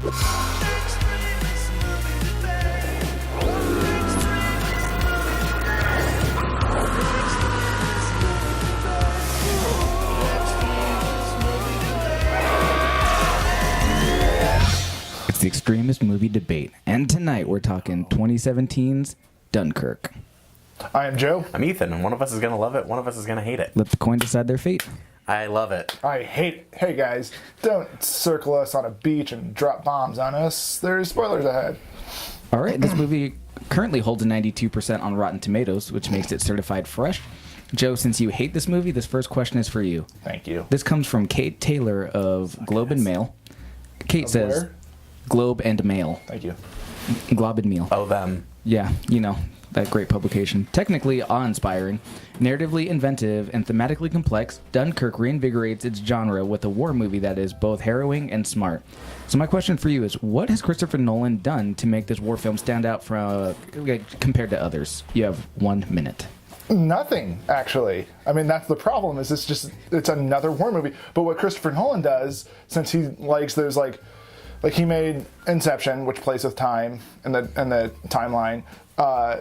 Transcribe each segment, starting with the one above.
It's the extremist movie debate, and tonight we're talking 2017's Dunkirk. I am Joe. I'm Ethan, and one of us is going to love it, one of us is going to hate it. Let the coin decide their fate. I love it. I hate it. Hey guys, don't circle us on a beach and drop bombs on us. There's spoilers ahead. All right, this movie currently holds a 92% on Rotten Tomatoes, which makes it certified fresh. Joe, since you hate this movie, this first question is for you. Thank you. This comes from Kate Taylor of Globe and Mail. Kate says, where? Globe and Mail. Thank you. Globe and Mail. Oh, them. Yeah, you know, that great publication. Technically awe-inspiring, narratively inventive, and thematically complex, Dunkirk reinvigorates its genre with a war movie that is both harrowing and smart. So my question for you is, what has Christopher Nolan done to make this war film stand out from compared to others? You have 1 minute. Nothing, actually. I mean, that's the problem, is it's another war movie. But what Christopher Nolan does, since he likes those, like he made Inception, which plays with time and the timeline.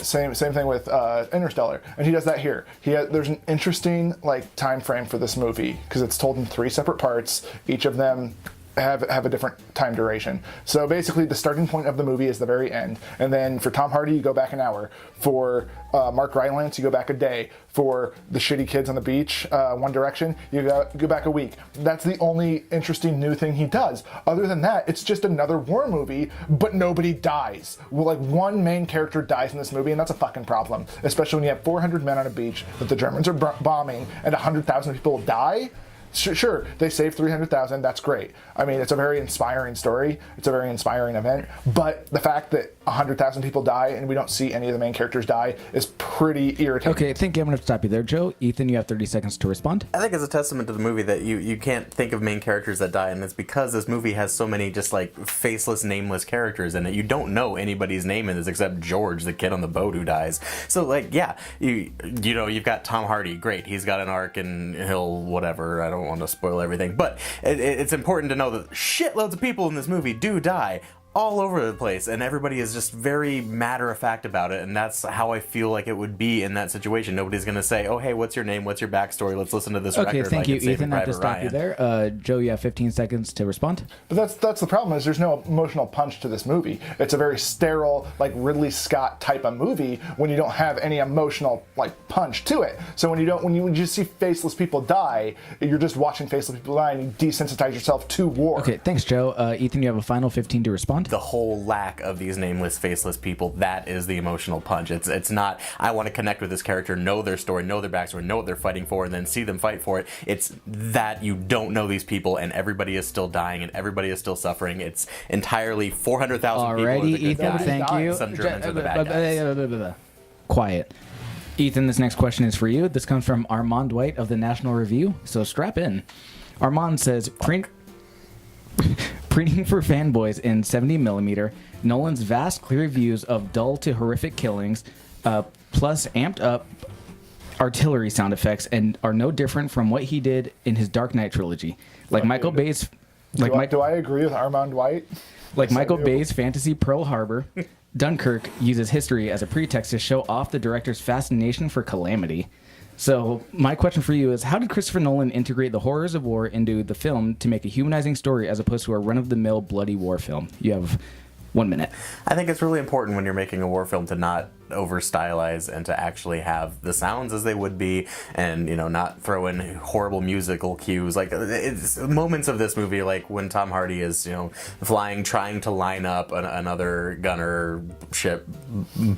Same thing with Interstellar, and he does that here. There's an interesting time frame for this movie because it's told in 3 separate parts. Each of them have a different time duration. So basically, the starting point of the movie is the very end, and then for Tom Hardy, you go back an hour. For Mark Rylance, you go back a day. For the shitty kids on the beach, One Direction, you go back a week. That's the only interesting new thing he does. Other than that, it's just another war movie, but nobody dies. Well, one main character dies in this movie, and that's a fucking problem. Especially when you have 400 men on a beach that the Germans are bombing, and 100,000 people die. Sure, they saved 300,000. That's great. I mean, it's a very inspiring story. It's a very inspiring event. But the fact that 100,000 people die and we don't see any of the main characters die is pretty irritating. Okay, I think I'm going to stop you there, Joe. Ethan, you have 30 seconds to respond. I think it's a testament to the movie that you can't think of main characters that die, and it's because this movie has so many just faceless, nameless characters in it. You don't know anybody's name in this except George, the kid on the boat who dies. So, yeah, you know, you've got Tom Hardy. Great, he's got an arc and he'll whatever. I don't want to spoil everything, but it's important to know that shitloads of people in this movie do die all over the place, and everybody is just very matter-of-fact about it, and that's how I feel like it would be in that situation. Nobody's going to say, oh, hey, what's your name, what's your backstory, let's listen to this record. Okay, thank you, Ethan. I have to stop you there. Joe, you have 15 seconds to respond. But that's the problem, is there's no emotional punch to this movie. It's a very sterile, Ridley Scott type of movie when you don't have any emotional, punch to it. So when you just see faceless people die, you're just watching faceless people die, and you desensitize yourself to war. Okay, thanks, Joe. Ethan, you have a final 15 to respond. The whole lack of these nameless, faceless people, that is the emotional punch. It's not, I want to connect with this character, know their story, know their backstory, know what they're fighting for, and then see them fight for it. It's that you don't know these people, and everybody is still dying, and everybody is still suffering. It's entirely 400,000 people. Alrighty, Ethan, thank you. Some Germans are the bad guys. Quiet. Ethan, this next question is for you. This comes from Armand White of the National Review, so strap in. Armand says, Preening for fanboys in 70mm, Nolan's vast, clear views of dull to horrific killings, plus amped up artillery sound effects, and are no different from what he did in his Dark Knight trilogy. Do I agree with Armand White? Like Michael Bay's fantasy Pearl Harbor, Dunkirk uses history as a pretext to show off the director's fascination for calamity. So my question for you is, how did Christopher Nolan integrate the horrors of war into the film to make a humanizing story as opposed to a run-of-the-mill bloody war film? You have 1 minute. I think it's really important when you're making a war film to not over-stylize and to actually have the sounds as they would be, and not throw in horrible musical cues. It's moments of this movie, like when Tom Hardy is flying, trying to line up another gunner ship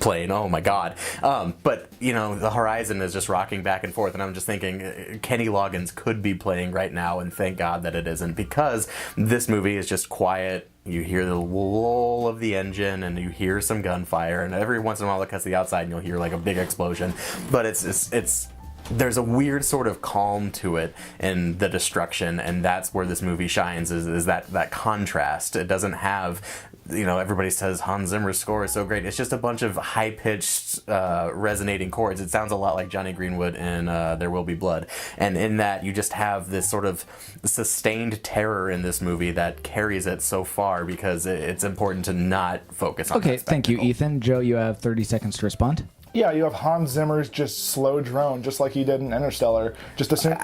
plane. Oh my god. But the horizon is just rocking back and forth, and I'm just thinking Kenny Loggins could be playing right now, and thank God that it isn't, because this movie is just quiet. You hear the lull of the engine, and you hear some gunfire, and every once in a while it cuts to the outside, and you'll hear a big explosion. But it's there's a weird sort of calm to it in the destruction, and that's where this movie shines, is that contrast. It doesn't have, everybody says Hans Zimmer's score is so great. It's just a bunch of high-pitched, resonating chords. It sounds a lot like Johnny Greenwood in There Will Be Blood. And in that, you just have this sort of sustained terror in this movie that carries it so far, because it's important to not focus on that Okay, thank you, Ethan. Joe, you have 30 seconds to respond. Yeah, you have Hans Zimmer's just slow drone, just like he did in Interstellar. Just essentially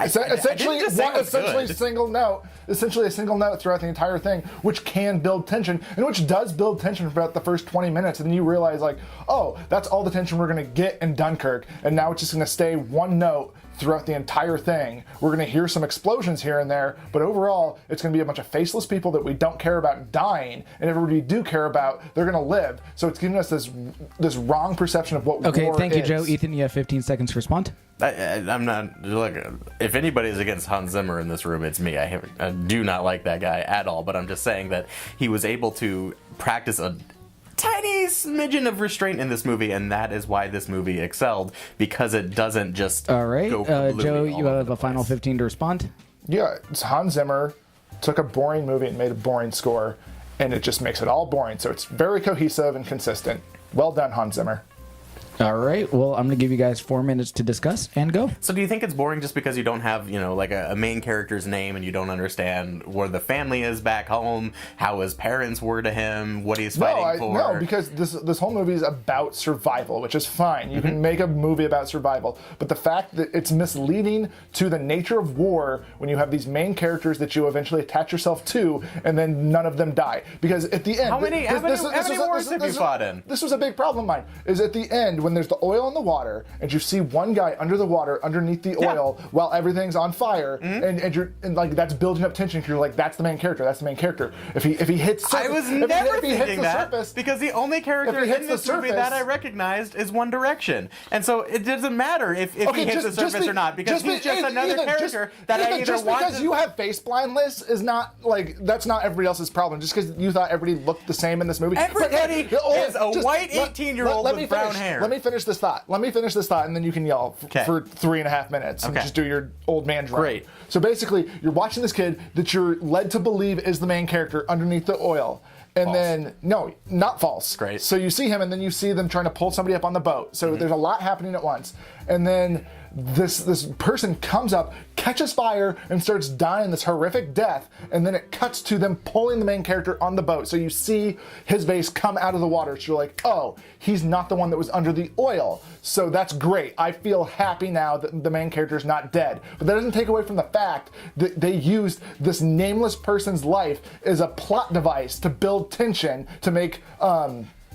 a single note throughout the entire thing, which can build tension, and which does build tension for about the first 20 minutes, and then you realize, like, oh, that's all the tension we're going to get in Dunkirk, and now it's just going to stay one note throughout the entire thing. We're going to hear some explosions here and there, but overall, it's going to be a bunch of faceless people that we don't care about dying, and everybody we do care about, they're going to live. So it's giving us this wrong perception of what war is. Okay, thank you, Joe. Ethan, you have 15 seconds to respond. I'm not, look, if anybody's against Hans Zimmer in this room, it's me. I do not like that guy at all, but I'm just saying that he was able to practice a tiny smidgen of restraint in this movie, and that is why this movie excelled, because it doesn't just all right, go Joe, you have a final 15 to respond. Yeah, it's Hans Zimmer took a boring movie and made a boring score, and it just makes it all boring. So it's very cohesive and consistent. Well done, Hans Zimmer. All right, well, I'm going to give you guys 4 minutes to discuss and go. So do you think it's boring just because you don't have, like a main character's name, and you don't understand where the family is back home, how his parents were to him, what he's fighting for? No, because this whole movie is about survival, which is fine. You can make a movie about survival, but the fact that it's misleading to the nature of war when you have these main characters that you eventually attach yourself to, and then none of them die. Because at the end... How many wars have you fought in? This was a big problem of mine, is at the end, when there's the oil in the water, and you see one guy under the water, underneath the oil, while everything's on fire, and like that's building up tension. You're like, that's the main character. That's the main character. If he hits, I was never thinking that, because the only character in this movie that I recognized is One Direction, and so it doesn't matter if he hits the surface or not, because he's just another character that I either just want. Because you have face blindness is not like that's not everybody else's problem. Just because you thought everybody looked the same in this movie, everybody is a white 18-year-old with brown hair. Let me finish this thought, and then you can yell for 3.5 minutes and just do your old man drum. Great. So basically, you're watching this kid that you're led to believe is the main character underneath the oil. And false. Then, no, not false. Great. So you see him, and then you see them trying to pull somebody up on the boat. So there's a lot happening at once. And then this person comes up, catches fire, and starts dying this horrific death. And then it cuts to them pulling the main character on the boat. So you see his face come out of the water. So you're like, oh, he's not the one that was under the oil. So that's great. I feel happy now that the main character is not dead. But that doesn't take away from the fact that they used this nameless person's life as a plot device to build tension, to make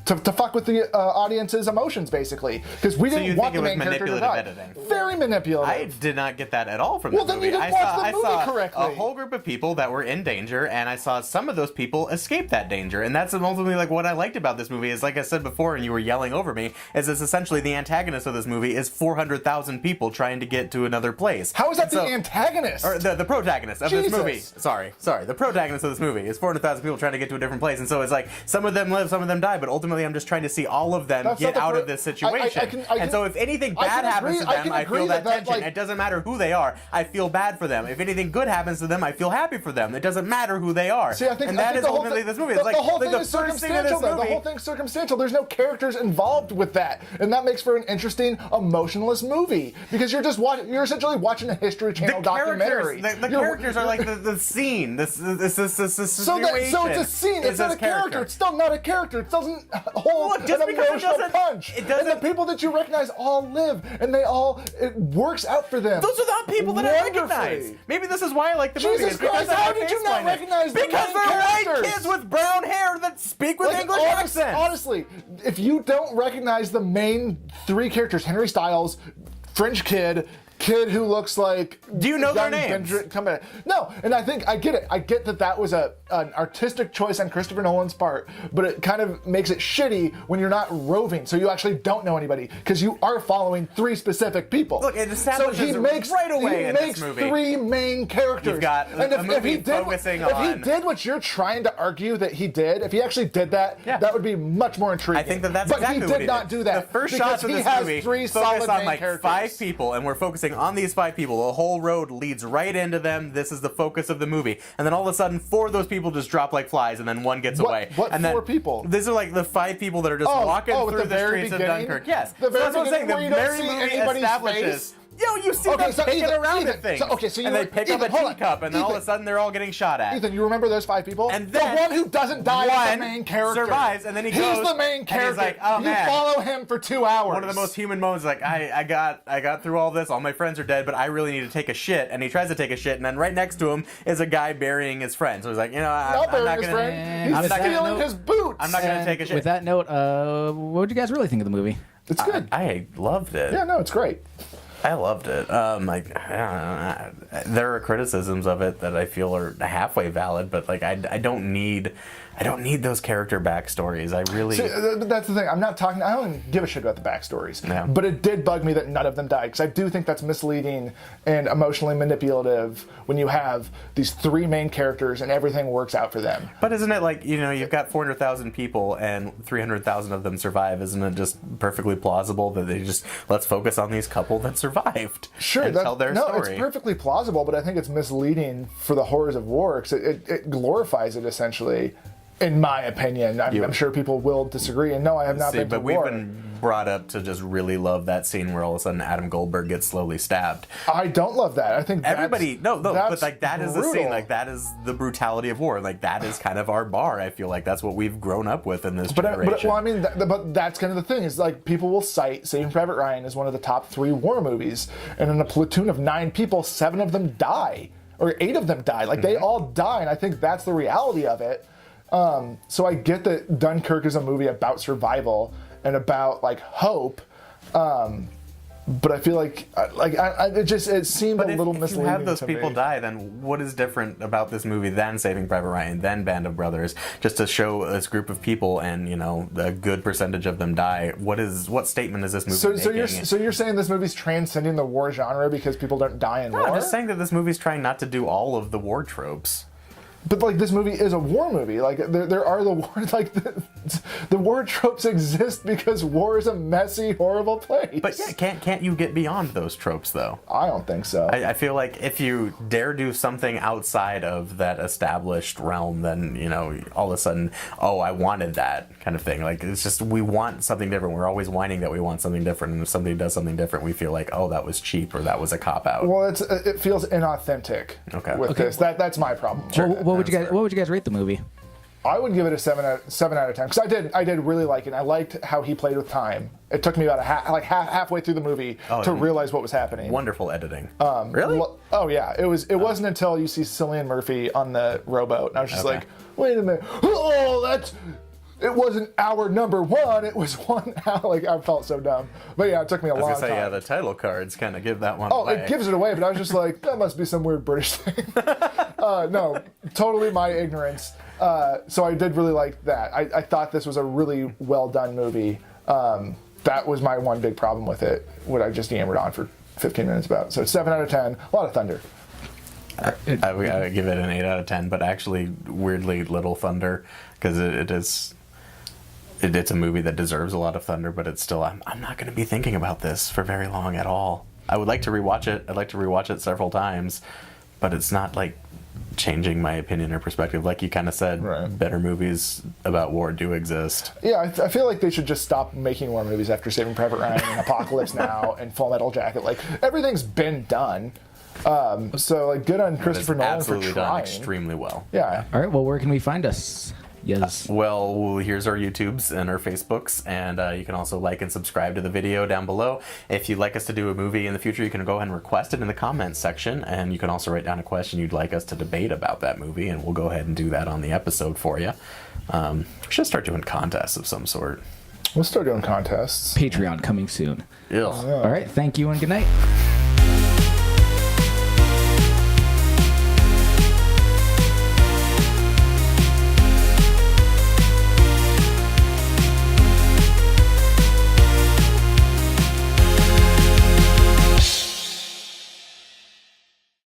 to fuck with the audience's emotions, basically, because we didn't want the main character to die. Very manipulative. I did not get that at all from the movie. Well, then you didn't watch the movie correctly. A whole group of people that were in danger, and I saw some of those people escape that danger, and that's ultimately like what I liked about this movie. Is like I said before, and you were yelling over me, is it's essentially the antagonist of this movie is 400,000 people trying to get to another place. How is that the antagonist? Or the protagonist of this movie. Sorry. The protagonist of this movie is 400,000 people trying to get to a different place, and so it's like some of them live, some of them die, but ultimately I'm just trying to see all of them get out of this situation. And so if anything bad happens to them, I feel that tension. It doesn't matter who they are. I feel bad for them. If anything good happens to them, I feel happy for them. It doesn't matter who they are. See, and that is ultimately this movie. It's like the whole thing the is first scene of this circumstantial. movie. The whole thing's circumstantial. There's no characters involved with that, and that makes for an interesting, emotionless movie because you're you're essentially watching a History Channel documentary. The characters are like the scene. This situation. So it's a scene. It's not a character. It's still not a character. It doesn't hold an emotional punch. It doesn't. And the people that you recognize all live, and it works out for them. Those are not people that I recognize. Maybe this is why I like the movie. Jesus Christ, how did you not recognize the Because they're white kids with brown hair that speak with English accents. Honestly, if you don't recognize the main three characters, Henry Styles, French kid who looks like... Do you know their names? No, and I think I get it. I get that was an artistic choice on Christopher Nolan's part, but it kind of makes it shitty when you're not roving, so you actually don't know anybody, because you are following three specific people. Look, it establishes right away in this movie. He makes three main characters. You've got a movie focusing on... If he did what you're trying to argue that he did, if he actually did that, that would be much more intriguing. I think that's exactly what he did. But he did not do that. The first shots of this movie focus on like 5 people, and we're focusing focusing on these 5 people. The whole road leads right into them. This is the focus of the movie. And then all of a sudden, 4 of those people just drop like flies, and then 1 gets away. What and 4 people? These are like the 5 people that are just walking through the streets of Dunkirk. Yes. The very that's what I'm saying. The beginning where you very don't see movie anybody's establishes. face? Yo, you see them picking around at things. So they pick up a teacup, and then all of a sudden they're all getting shot at. Ethan, you remember those 5 people? And then the one who doesn't die is the main character. Survives, and then he's the main character. And he's like, oh, man. You follow him for 2 hours. One of the most human moments, like, I got through all this, all my friends are dead, but I really need to take a shit. And he tries to take a shit, and then right next to him is a guy burying his friend. So he's like, I'm not burying his friend. He's stealing his boots. I'm not going to take a shit. With that note, what did you guys really think of the movie? It's good. I loved it. Yeah, no, it's great. I loved it. There are criticisms of it that I feel are halfway valid, but like I don't need those character backstories. I really. See, that's the thing. I don't give a shit about the backstories. Yeah. But it did bug me that none of them died, because I do think that's misleading and emotionally manipulative when you have these 3 main characters and everything works out for them. But isn't it like, you've got 400,000 people and 300,000 of them survive? Isn't it just perfectly plausible that they just, let's focus on these couple that survived? Sure, and tell their story. No, it's perfectly plausible, but I think it's misleading for the horrors of war, because it glorifies it essentially. In my opinion, I'm sure people will disagree. And no, I have not been to war. But we've been brought up to just really love that scene where all of a sudden Adam Goldberg gets slowly stabbed. I don't love that. I think everybody but like that is the brutal. scene. Like that is the brutality of war. Like that is kind of our bar. I feel like that's what we've grown up with in this generation. But that's kind of the thing. Is like people will cite Saving Private Ryan as one of the top 3 war movies, and in a platoon of 9 people, 7 of them die, or 8 of them die. Like they all die, and I think that's the reality of it. So I get that Dunkirk is a movie about survival and about like hope, but I feel like it seemed a little misleading. If you have those people die, then what is different about this movie than Saving Private Ryan, than Band of Brothers? Just to show this group of people and a good percentage of them die. What statement is this movie making? So you're saying this movie's transcending the war genre because people don't die in war? I'm just saying that this movie's trying not to do all of the war tropes. But like this movie is a war movie. Like there are the war, like the war tropes exist because war is a messy, horrible place. But yeah, can't you get beyond those tropes though? I don't think so. I feel like if you dare do something outside of that established realm, then all of a sudden, I wanted that kind of thing. Like it's just we want something different. We're always whining that we want something different, and if somebody does something different, we feel like that was cheap or that was a cop out. Well, it feels inauthentic. With this, that's my problem. Sure. What would you guys rate the movie? I would give it a 7 out of 10 because I did really like it. I liked how he played with time. It took me about halfway through the movie to realize what was happening. Wonderful editing. Really? Oh yeah. It wasn't until you see Cillian Murphy on the rowboat, and I was just like, wait a minute. It wasn't hour number 1. It was 1 hour. Like I felt so dumb. But yeah, it took me a long time. Yeah, the title cards kind of give that one away. It gives it away. But I was just like, that must be some weird British thing. No, totally my ignorance. So I did really like that. I thought this was a really well done movie. That was my one big problem with it, what I just yammered on for 15 minutes about. So 7 out of 10. A lot of thunder. I would give it an 8 out of 10, but actually weirdly little thunder because it's a movie that deserves a lot of thunder, but it's still I'm not going to be thinking about this for very long at all. I would like to rewatch it. I'd like to rewatch it several times, but it's not like changing my opinion or perspective. Like you kind of said, better movies about war do exist. Yeah, I feel like they should just stop making war movies after Saving Private Ryan and Apocalypse Now and Full Metal Jacket. Like everything's been done. So like good on Christopher Nolan for trying. Done extremely well. Yeah. All right. Well, where can we find us? Yes. Well, here's our YouTubes and our Facebooks, and you can also like and subscribe to the video down below. If you'd like us to do a movie in the future, you can go ahead and request it in the comments section, and you can also write down a question you'd like us to debate about that movie, and we'll go ahead and do that on the episode for you. We should start doing contests of some sort. We'll start doing contests. Patreon coming soon. Ugh. All right. Thank you and good night.